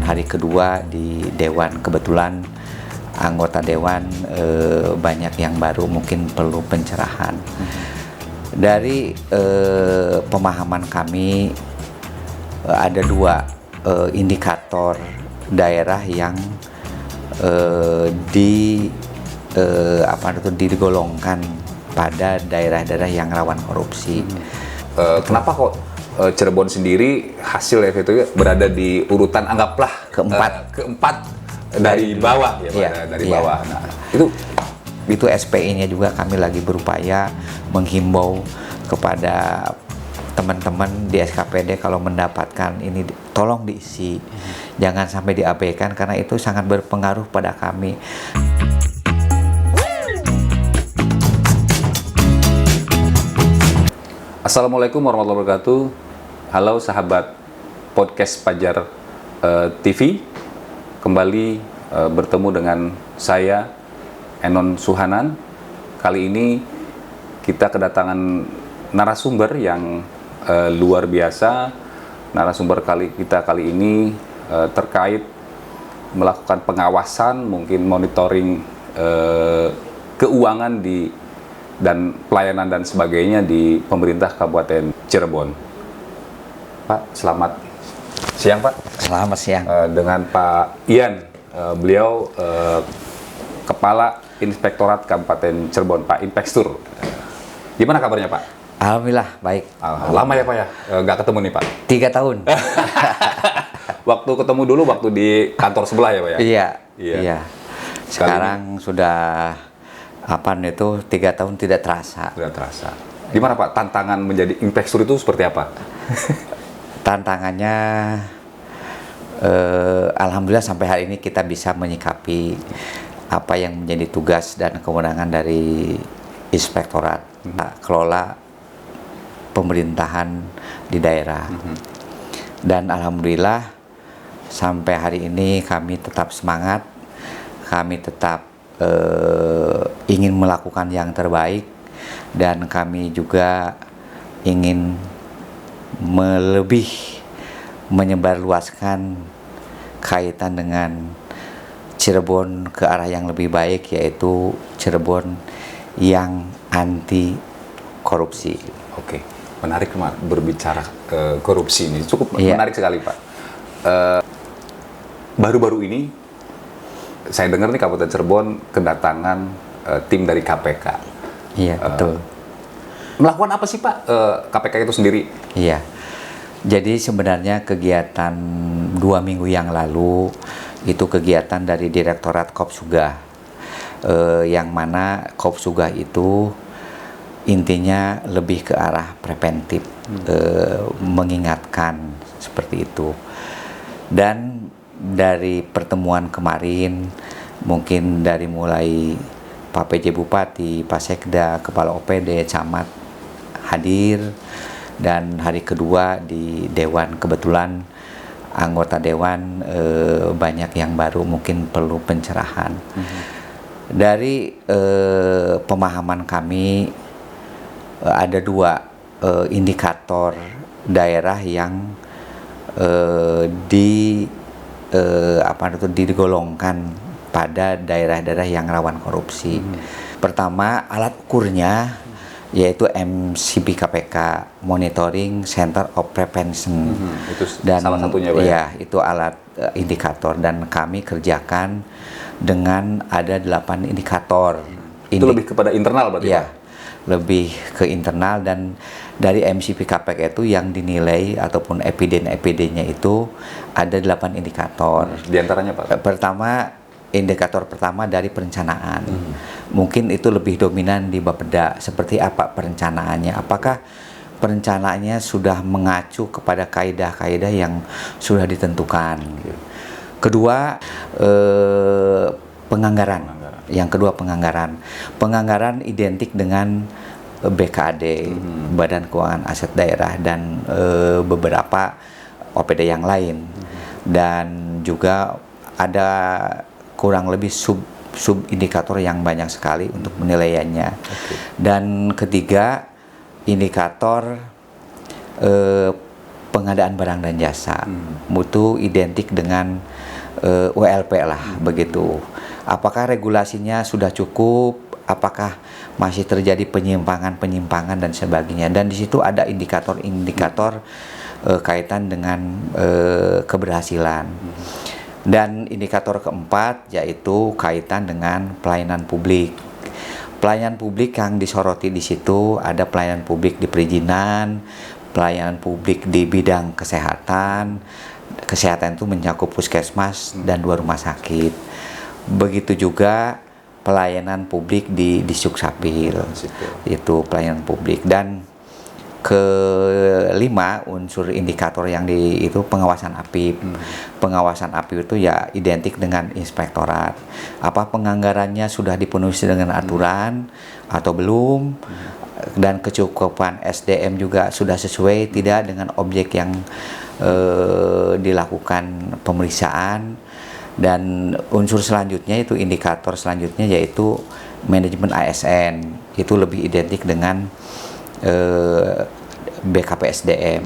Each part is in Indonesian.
hari kedua di Dewan, kebetulan anggota Dewan banyak yang baru, mungkin perlu pencerahan. Dari pemahaman kami ada dua indikator daerah yang digolongkan pada daerah-daerah yang rawan korupsi. Kenapa kok Cirebon sendiri hasil itu berada di urutan anggaplah keempat dari bawah ya, iya, dari iya. bawah. Nah, itu SPI-nya juga kami lagi berupaya menghimbau kepada teman-teman di SKPD kalau mendapatkan ini tolong diisi, jangan sampai diabaikan karena itu sangat berpengaruh pada kami. Assalamualaikum warahmatullahi wabarakatuh. Halo sahabat podcast Pajar TV. Kembali bertemu dengan saya Enon Suhanan. Kali ini kita kedatangan narasumber yang luar biasa. Narasumber kita kali ini terkait melakukan pengawasan, mungkin monitoring keuangan dan pelayanan dan sebagainya di pemerintah Kabupaten Cirebon. Pak, selamat siang Pak. Selamat siang. Dengan Pak Ian, beliau Kepala Inspektorat Kabupaten Cirebon, Pak Inspektur. Gimana kabarnya Pak? Alhamdulillah baik. Lama ya Pak ya, nggak ketemu nih Pak? 3 tahun. Waktu ketemu dulu waktu di kantor sebelah ya Pak ya? Iya. Sekarang sudah 3 tahun tidak terasa. Tidak terasa. Gimana Pak, tantangan menjadi inspektur itu seperti apa? Tantangannya, alhamdulillah sampai hari ini kita bisa menyikapi apa yang menjadi tugas dan kewenangan dari inspektorat, kelola pemerintahan di daerah. Dan alhamdulillah sampai hari ini kami tetap semangat, kami tetap ingin melakukan yang terbaik, dan kami juga ingin lebih menyebarluaskan kaitan dengan Cirebon ke arah yang lebih baik, yaitu Cirebon yang anti korupsi. Oke, menarik berbicara korupsi ini, cukup menarik sekali Pak. Baru-baru ini saya dengar nih Kabupaten Cirebon kedatangan tim dari KPK. Iya, betul. Melakukan apa sih Pak KPK itu sendiri? Iya, jadi sebenarnya kegiatan 2 minggu yang lalu itu kegiatan dari Direktorat Kopsugah, yang mana Kopsugah itu intinya lebih ke arah preventif, mengingatkan seperti itu. Dan dari pertemuan kemarin, mungkin dari mulai Pak PJ Bupati, Pak Sekda, Kepala OPD, Camat hadir, dan hari kedua di Dewan, kebetulan anggota Dewan banyak yang baru, mungkin perlu pencerahan. Dari pemahaman kami ada dua indikator daerah yang digolongkan pada daerah-daerah yang rawan korupsi. Pertama, alat ukurnya yaitu MCP KPK, Monitoring Center of Prevention. Itu dan salah satunya Pak ya? Itu alat indikator, dan kami kerjakan dengan ada 8 indikator. Itu lebih kepada internal berarti ya, Pak? Lebih ke internal, dan dari MCP KPK itu yang dinilai ataupun EPD-nya itu ada 8 indikator. Di antaranya Pak? Indikator pertama dari perencanaan. Mungkin itu lebih dominan di Bapeda. Seperti apa perencanaannya? Apakah perencanaannya sudah mengacu kepada kaidah-kaidah yang sudah ditentukan? Kedua, penganggaran. Yang kedua, penganggaran. Penganggaran identik dengan BKAD, Badan Keuangan Aset Daerah, dan beberapa OPD yang lain. Dan juga ada kurang lebih sub indikator yang banyak sekali untuk penilaiannya. Dan ketiga, indikator pengadaan barang dan jasa, mutu identik dengan ULP lah begitu. Apakah regulasinya sudah cukup? Apakah masih terjadi penyimpangan dan sebagainya? Dan di situ ada indikator-indikator kaitan dengan keberhasilan. Dan indikator keempat yaitu kaitan dengan pelayanan publik. Pelayanan publik yang disoroti di situ ada pelayanan publik di perizinan, pelayanan publik di bidang kesehatan. Kesehatan itu mencakup puskesmas dan 2 rumah sakit. Begitu juga pelayanan publik di Suksapil. Itu pelayanan publik. Dan kelima unsur indikator yang itu pengawasan APIP. Pengawasan APIP itu ya identik dengan inspektorat. Apa penganggarannya sudah dipenuhi dengan aturan atau belum, dan kecukupan SDM juga sudah sesuai tidak dengan objek yang dilakukan pemeriksaan. Dan unsur selanjutnya itu indikator selanjutnya yaitu manajemen ASN. Itu lebih identik dengan BKPSDM,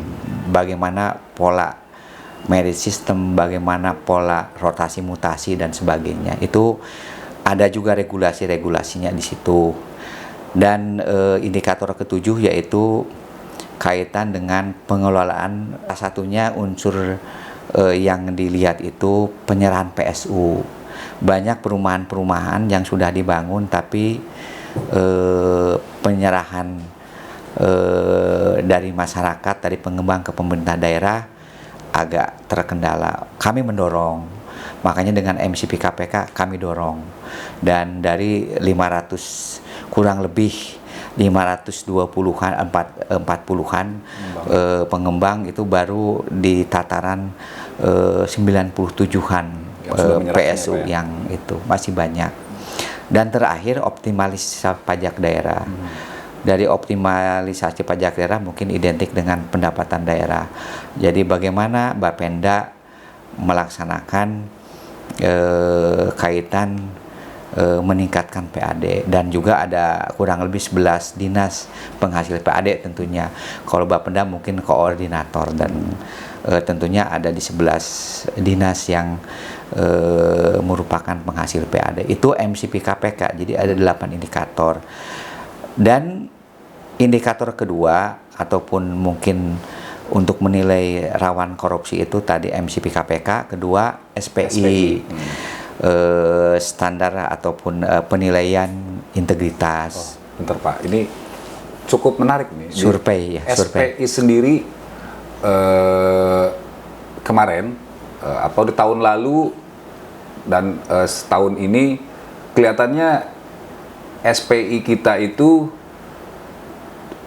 bagaimana pola merit system, bagaimana pola rotasi mutasi dan sebagainya. Itu ada juga regulasi-regulasinya di situ. Dan indikator ketujuh yaitu kaitan dengan pengelolaan. Salah satunya unsur yang dilihat itu penyerahan PSU. Banyak perumahan-perumahan yang sudah dibangun tapi penyerahan dari masyarakat, dari pengembang ke pemerintah daerah agak terkendala. Kami mendorong, makanya dengan MCP KPK kami dorong, dan dari 500 kurang lebih 520-an 40-an pengembang itu baru di tataran 97-an PSU yang itu masih banyak. Dan terakhir optimalisasi pajak daerah. Dari optimalisasi pajak daerah mungkin identik dengan pendapatan daerah. Jadi bagaimana Bapenda melaksanakan kaitan meningkatkan PAD, dan juga ada kurang lebih 11 dinas penghasil PAD tentunya. Kalau Bapenda mungkin koordinator, dan tentunya ada di 11 dinas yang merupakan penghasil PAD. Itu MCP KPK. Jadi ada 8 indikator. Dan indikator kedua ataupun mungkin untuk menilai rawan korupsi itu tadi MCP KPK, kedua SPI. Standar ataupun penilaian integritas. Bentar Pak, ini cukup menarik nih. Survei ya. SPI sendiri kemarin atau di tahun lalu dan setahun ini kelihatannya SPI kita itu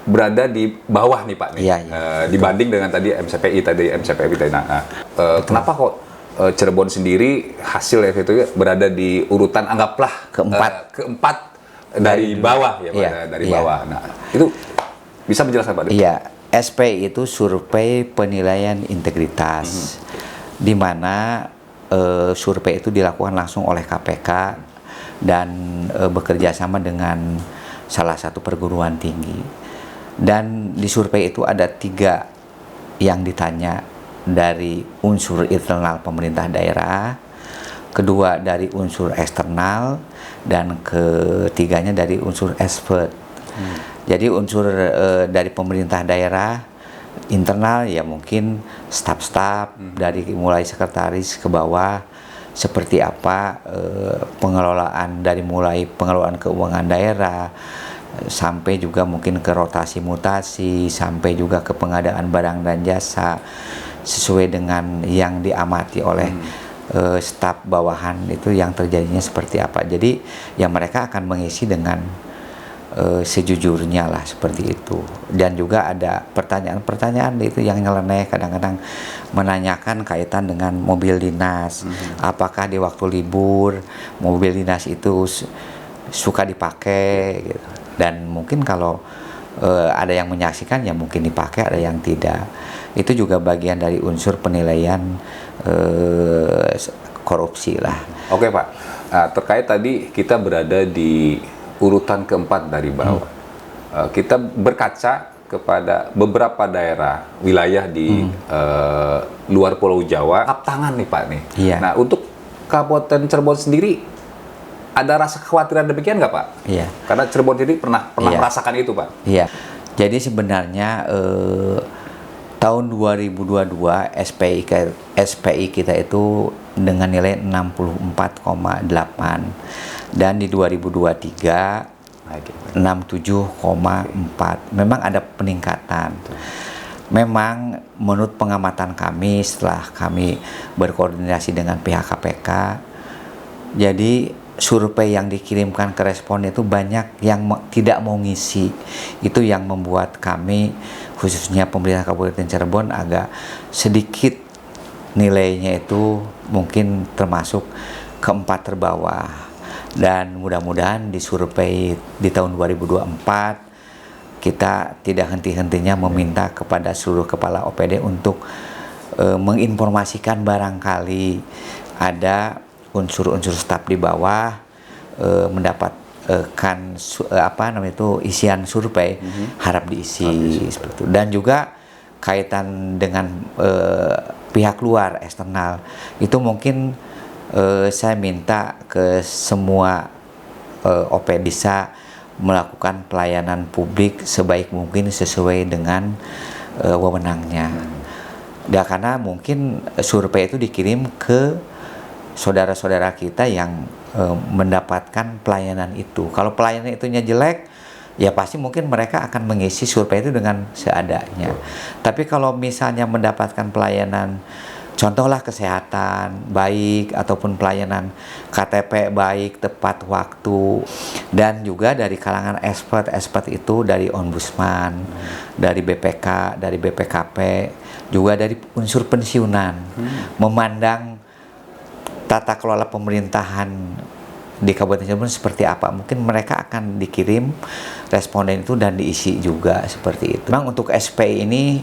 berada di bawah nih Pak nih. Iya. Dibanding dengan tadi MCPI tadi. Kenapa kok Cirebon sendiri hasil itu berada di urutan anggaplah keempat dari bawah ya Pak, dari bawah. Nah, itu bisa menjelaskan Pak? Iya, SPI itu survei penilaian integritas, di mana survei itu dilakukan langsung oleh KPK dan bekerja sama dengan salah satu perguruan tinggi. Dan di survei itu ada 3 yang ditanya, dari unsur internal pemerintah daerah, kedua dari unsur eksternal, dan ketiganya dari unsur expert. Jadi unsur dari pemerintah daerah internal ya mungkin staf-staf dari mulai sekretaris ke bawah, seperti apa pengelolaan, dari mulai pengelolaan keuangan daerah sampai juga mungkin ke rotasi mutasi, sampai juga ke pengadaan barang dan jasa sesuai dengan yang diamati oleh staf bawahan itu yang terjadinya seperti apa. Jadi ya mereka akan mengisi dengan sejujurnya lah, seperti itu. Dan juga ada pertanyaan-pertanyaan itu yang nyeleneh, kadang-kadang menanyakan kaitan dengan mobil dinas. Apakah di waktu libur mobil dinas itu suka dipakai gitu. Dan mungkin kalau ada yang menyaksikan ya mungkin dipakai, ada yang tidak. Itu juga bagian dari unsur penilaian korupsi lah. Oke Pak, terkait tadi kita berada di urutan keempat dari bawah. Kita berkaca kepada beberapa daerah wilayah di luar Pulau Jawa, tap tangan nih Pak nih. Iya. Nah, untuk Kabupaten Cirebon sendiri ada rasa kekhawatiran demikian nggak Pak? Iya. Karena Cirebon sendiri pernah Iya. merasakan itu Pak. Iya. Jadi sebenarnya tahun 2022 SPI kita itu dengan nilai 64,8 dan di 2023 67,4. Memang ada peningkatan. Memang menurut pengamatan kami setelah kami berkoordinasi dengan pihak KPK, jadi survei yang dikirimkan ke responden itu banyak yang tidak mau ngisi. Itu yang membuat kami, khususnya pemerintah Kabupaten Cirebon, agak sedikit nilainya itu mungkin termasuk keempat terbawah. Dan mudah-mudahan di survei di tahun 2024 kita tidak henti-hentinya meminta kepada seluruh kepala OPD untuk menginformasikan barangkali ada unsur-unsur staf di bawah mendapatkan isian survei, harap diisi seperti itu. Dan juga kaitan dengan pihak luar eksternal itu mungkin saya minta ke semua OP bisa melakukan pelayanan publik sebaik mungkin sesuai dengan wewenangnya. Ya, karena mungkin survei itu dikirim ke saudara-saudara kita yang mendapatkan pelayanan itu. Kalau pelayanan itunya jelek, ya pasti mungkin mereka akan mengisi survei itu dengan seadanya. Tapi kalau misalnya mendapatkan pelayanan, contohlah kesehatan baik ataupun pelayanan KTP baik, tepat waktu, dan juga dari kalangan expert itu dari Ombudsman, dari BPK, dari BPKP, juga dari unsur pensiunan, memandang tata kelola pemerintahan di Kabupaten Cirebon seperti apa. Mungkin mereka akan dikirim responden itu dan diisi juga seperti itu. Memang untuk SPI ini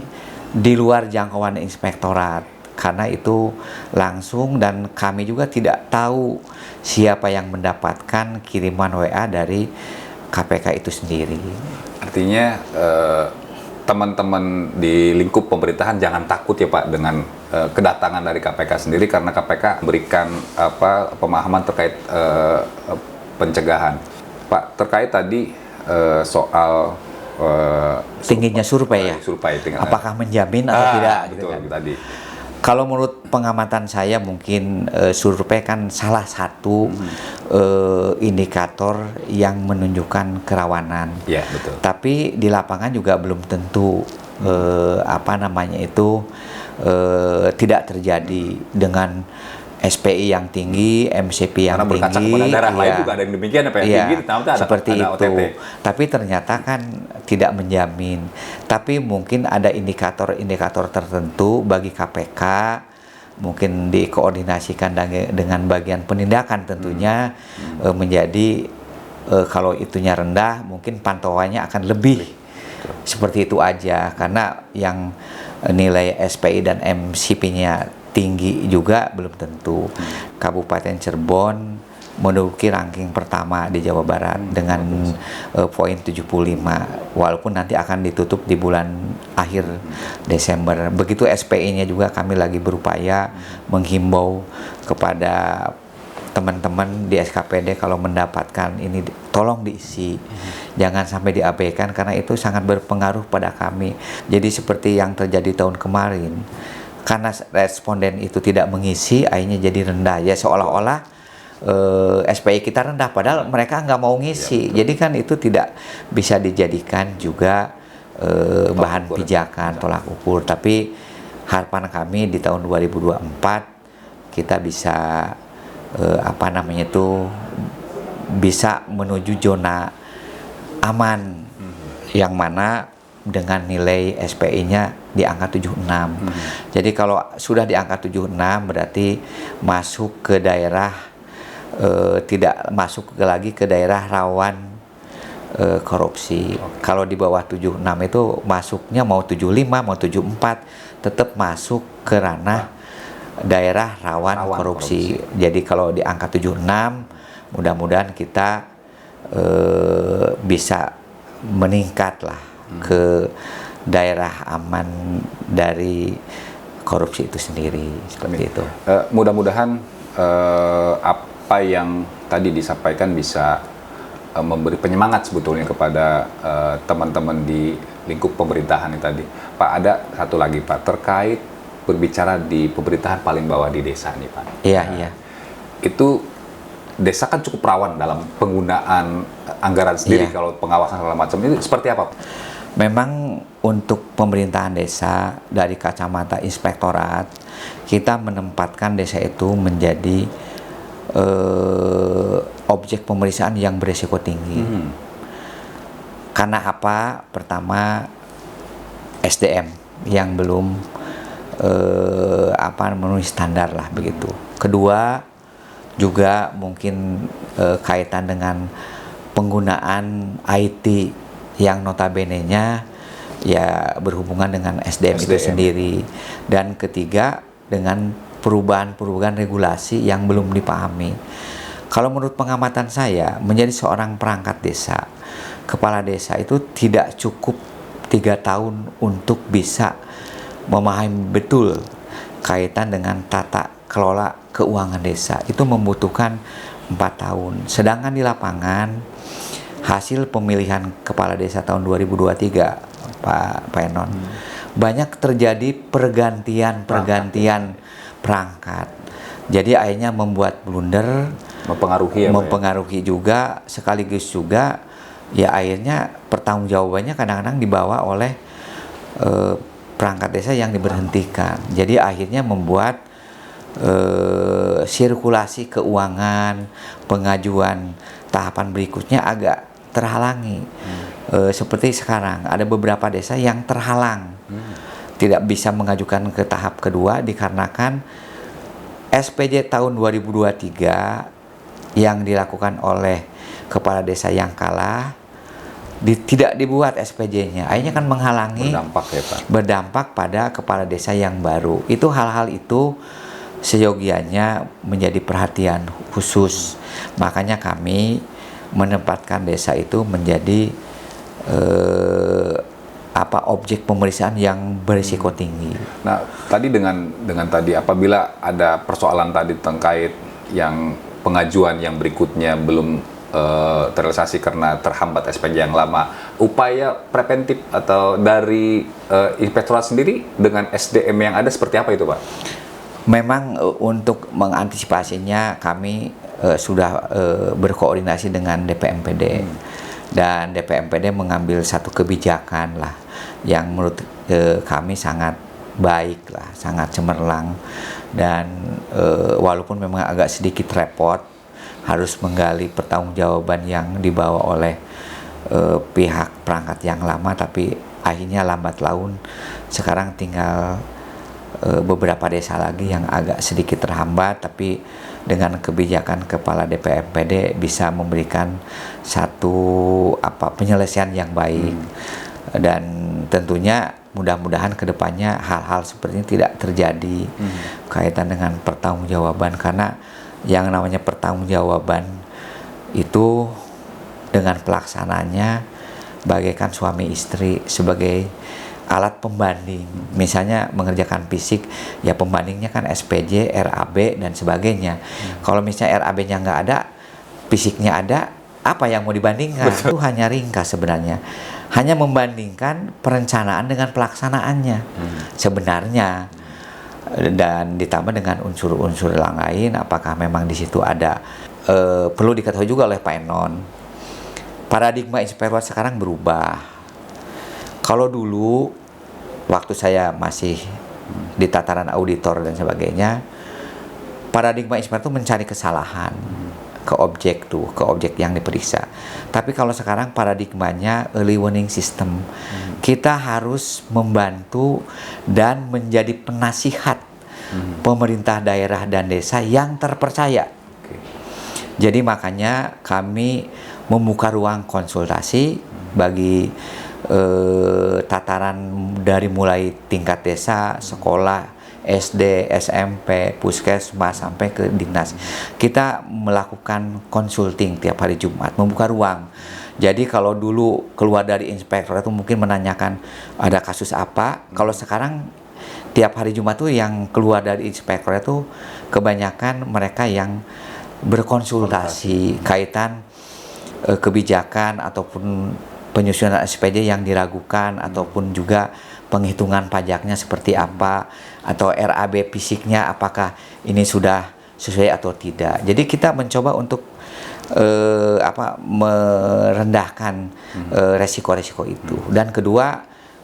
di luar jangkauan inspektorat, karena itu langsung dan kami juga tidak tahu siapa yang mendapatkan kiriman WA dari KPK itu sendiri. Artinya teman-teman di lingkup pemerintahan jangan takut ya Pak dengan kedatangan dari KPK sendiri, karena KPK memberikan pemahaman terkait pencegahan. Pak, terkait tadi soal tingginya survei ya. Apakah menjamin atau tidak? Betul, gitu kan. tadi. Kalau menurut pengamatan saya mungkin survei kan salah satu indikator yang menunjukkan kerawanan. Ya, betul. Tapi di lapangan juga belum tentu tidak terjadi dengan SPI yang tinggi, MCP yang tinggi. Karena berkaca kepada daerah lain juga ada yang demikian apa yang tinggi, seperti ada itu. OTT. Tapi ternyata kan tidak menjamin. Tapi mungkin ada indikator-indikator tertentu bagi KPK, mungkin dikoordinasikan dengan bagian penindakan tentunya menjadi kalau itunya rendah, mungkin pantauannya akan lebih. Seperti itu aja, karena yang nilai SPI dan MCP-nya tinggi juga belum tentu. Kabupaten Cirebon menduduki ranking pertama di Jawa Barat dengan poin 75, walaupun nanti akan ditutup di bulan akhir Desember. Begitu SPI-nya juga kami lagi berupaya menghimbau kepada teman-teman di SKPD kalau mendapatkan ini tolong diisi, jangan sampai diabaikan karena itu sangat berpengaruh pada kami. Jadi seperti yang terjadi tahun kemarin, karena responden itu tidak mengisi, akhirnya jadi rendah. Ya seolah-olah SPI kita rendah, padahal mereka nggak mau ngisi. Jadi kan itu tidak bisa dijadikan juga bahan pijakan, tolak ukur. Tapi harapan kami di tahun 2024 kita bisa bisa menuju zona aman, yang mana dengan nilai SPI-nya di angka 76. Jadi kalau sudah di angka 76 berarti masuk ke daerah tidak masuk lagi ke daerah rawan korupsi. Kalau di bawah 76 itu masuknya mau 75 mau 74 tetap masuk ke ranah daerah rawan korupsi. Jadi kalau di angka 76 mudah-mudahan kita bisa meningkat lah ke daerah aman dari korupsi itu sendiri, seperti itu. Mudah-mudahan apa yang tadi disampaikan bisa memberi penyemangat sebetulnya kepada teman-teman di lingkup pemerintahan ini tadi. Pak, ada satu lagi Pak, terkait berbicara di pemerintahan paling bawah di desa nih Pak. Iya, iya. Itu desa kan cukup rawan dalam penggunaan anggaran sendiri, kalau pengawasan segala macam. Ini seperti apa? Memang untuk pemerintahan desa dari kacamata inspektorat, kita menempatkan desa itu menjadi objek pemeriksaan yang beresiko tinggi. Karena apa? Pertama, SDM yang belum memenuhi standar lah begitu. Kedua, juga mungkin kaitan dengan penggunaan IT yang notabene-nya ya berhubungan dengan SDM itu sendiri. Dan ketiga, dengan perubahan-perubahan regulasi yang belum dipahami. Kalau menurut pengamatan saya, menjadi seorang perangkat desa, kepala desa itu tidak cukup 3 tahun untuk bisa memahami betul kaitan dengan tata kelola keuangan desa. Itu membutuhkan 4 tahun. Sedangkan di lapangan, hasil pemilihan kepala desa tahun 2023, Pak Enon, banyak terjadi pergantian perangkat. Jadi akhirnya membuat blunder, mempengaruhi juga, sekaligus juga ya akhirnya pertanggungjawabannya kadang-kadang dibawa oleh perangkat desa yang diberhentikan. Jadi akhirnya membuat sirkulasi keuangan, pengajuan tahapan berikutnya agak terhalangi. Seperti sekarang ada beberapa desa yang terhalang, tidak bisa mengajukan ke tahap kedua dikarenakan SPJ tahun 2023 yang dilakukan oleh kepala desa yang kalah tidak dibuat SPJ-nya. Akhirnya kan menghalangi, berdampak pada kepala desa yang baru. Itu hal-hal itu seyogianya menjadi perhatian khusus. Makanya kami menempatkan desa itu menjadi objek pemeriksaan yang berisiko tinggi. Nah, tadi dengan tadi apabila ada persoalan tadi terkait yang pengajuan yang berikutnya belum terrealisasi karena terhambat SPJ yang lama, upaya preventif atau dari inspektorat sendiri dengan SDM yang ada seperti apa itu Pak? Memang untuk mengantisipasinya kami sudah berkoordinasi dengan DPMPD. Dan DPMPD mengambil satu kebijakan lah yang menurut kami sangat baik lah, sangat cemerlang. Dan walaupun memang agak sedikit repot, harus menggali pertanggungjawaban yang dibawa oleh pihak perangkat yang lama, tapi akhirnya lambat laun sekarang tinggal beberapa desa lagi yang agak sedikit terhambat, tapi dengan kebijakan kepala DPMPD bisa memberikan satu penyelesaian yang baik. Dan tentunya mudah-mudahan kedepannya hal-hal seperti ini tidak terjadi kaitan dengan pertanggungjawaban, karena yang namanya pertanggungjawaban itu dengan pelaksananya bagaikan suami istri sebagai alat pembanding. Misalnya mengerjakan fisik, ya pembandingnya kan SPJ, RAB dan sebagainya. Kalau misalnya RAB-nya nggak ada, fisiknya ada, apa yang mau dibandingkan? Betul. Itu hanya ringkas sebenarnya. Hanya membandingkan perencanaan dengan pelaksanaannya sebenarnya. Dan ditambah dengan unsur-unsur lain, apakah memang di situ ada perlu diketahui juga oleh Pak Enon, paradigma inspektorat sekarang berubah. Kalau dulu waktu saya masih di tataran auditor dan sebagainya, paradigma inspektor itu mencari kesalahan ke objek yang diperiksa. Tapi kalau sekarang paradigmanya early warning system. Kita harus membantu dan menjadi penasihat pemerintah daerah dan desa yang terpercaya. Jadi makanya kami membuka ruang konsultasi bagi tataran dari mulai tingkat desa, sekolah, SD, SMP, puskesmas sampai ke dinas. Kita melakukan consulting tiap hari Jumat, membuka ruang. Jadi kalau dulu keluar dari inspektorat itu mungkin menanyakan ada kasus apa, kalau sekarang tiap hari Jumat tuh yang keluar dari inspektornya tuh kebanyakan mereka yang berkonsultasi kaitan kebijakan ataupun penyusunan SPJ yang diragukan, ataupun juga penghitungan pajaknya seperti apa, atau RAB fisiknya apakah ini sudah sesuai atau tidak. Jadi kita mencoba untuk merendahkan resiko-resiko itu. Dan kedua,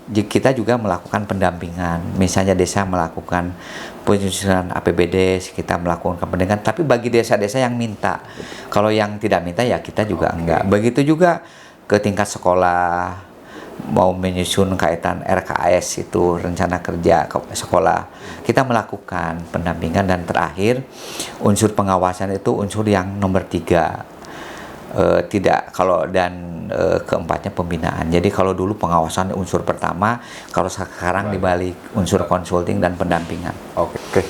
kita juga melakukan pendampingan. Misalnya desa melakukan penyusunan APBD, kita melakukan pendampingan. Tapi bagi desa-desa yang minta, kalau yang tidak minta ya kita juga enggak. Begitu juga ke tingkat sekolah, mau menyusun kaitan RKS itu rencana kerja ke sekolah, kita melakukan pendampingan. Dan terakhir, unsur pengawasan itu unsur yang nomor 3. Keempatnya pembinaan. Jadi kalau dulu pengawasan unsur pertama, kalau sekarang dibalik unsur konsulting dan pendampingan. Oke.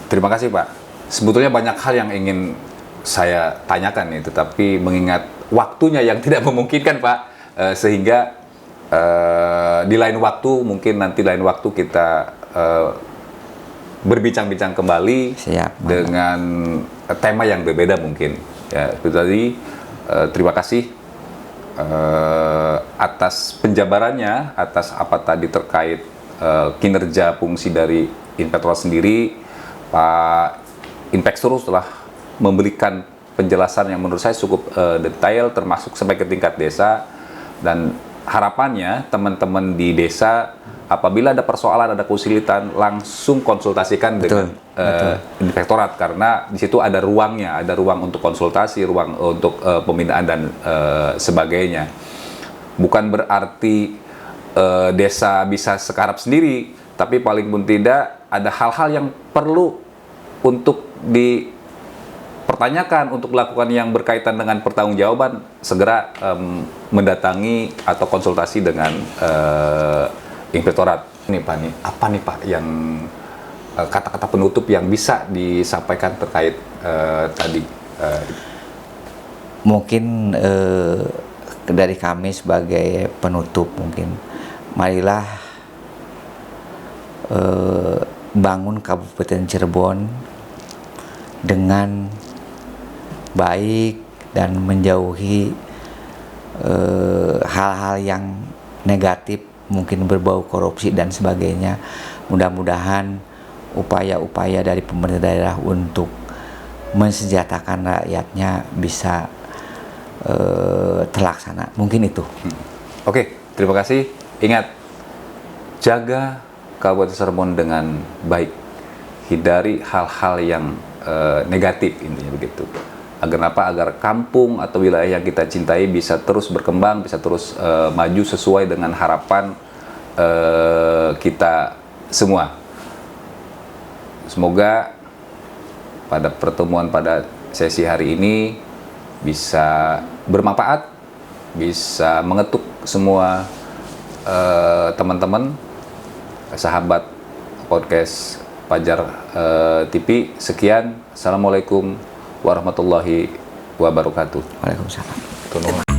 Terima kasih Pak. Sebetulnya banyak hal yang ingin saya tanyakan itu, tapi mengingat waktunya yang tidak memungkinkan Pak, sehingga di lain waktu, mungkin nanti lain waktu kita berbincang-bincang kembali. Siap, dengan tema yang berbeda mungkin. Ya, itu tadi. Terima kasih atas penjabarannya, atas apa tadi terkait kinerja fungsi dari Inspektorat sendiri. Pak Inspektur telah memberikan penjelasan yang menurut saya cukup detail, termasuk sampai ke tingkat desa. Dan harapannya teman-teman di desa, apabila ada persoalan, ada kesulitan, langsung konsultasikan dengan Inspektorat, karena di situ ada ruangnya, ada ruang untuk konsultasi, ruang untuk pembinaan dan sebagainya. Bukan berarti desa bisa sekarap sendiri, tapi paling pun tidak ada hal-hal yang perlu untuk dipertanyakan, untuk melakukan yang berkaitan dengan pertanggungjawaban, segera mendatangi atau konsultasi dengan Inspektorat. Ini Pak, apa nih Pak yang kata-kata penutup yang bisa disampaikan terkait tadi? Mungkin dari kami sebagai penutup, mungkin marilah bangun Kabupaten Cirebon dengan baik dan menjauhi hal-hal yang negatif, mungkin berbau korupsi dan sebagainya. Mudah-mudahan upaya-upaya dari pemerintah daerah untuk mensejahterakan rakyatnya bisa terlaksana. Mungkin itu. Oke, terima kasih. Ingat, jaga Kabupaten Cirebon dengan baik. Hindari hal-hal yang negatif, intinya begitu. Agar apa? Agar kampung atau wilayah yang kita cintai bisa terus berkembang, bisa terus maju sesuai dengan harapan kita semua. Semoga pada pertemuan pada sesi hari ini bisa bermanfaat, bisa mengetuk semua teman-teman, sahabat podcast Fajar TV. Sekian, assalamualaikum warahmatullahi wabarakatuh. Waalaikumsalam.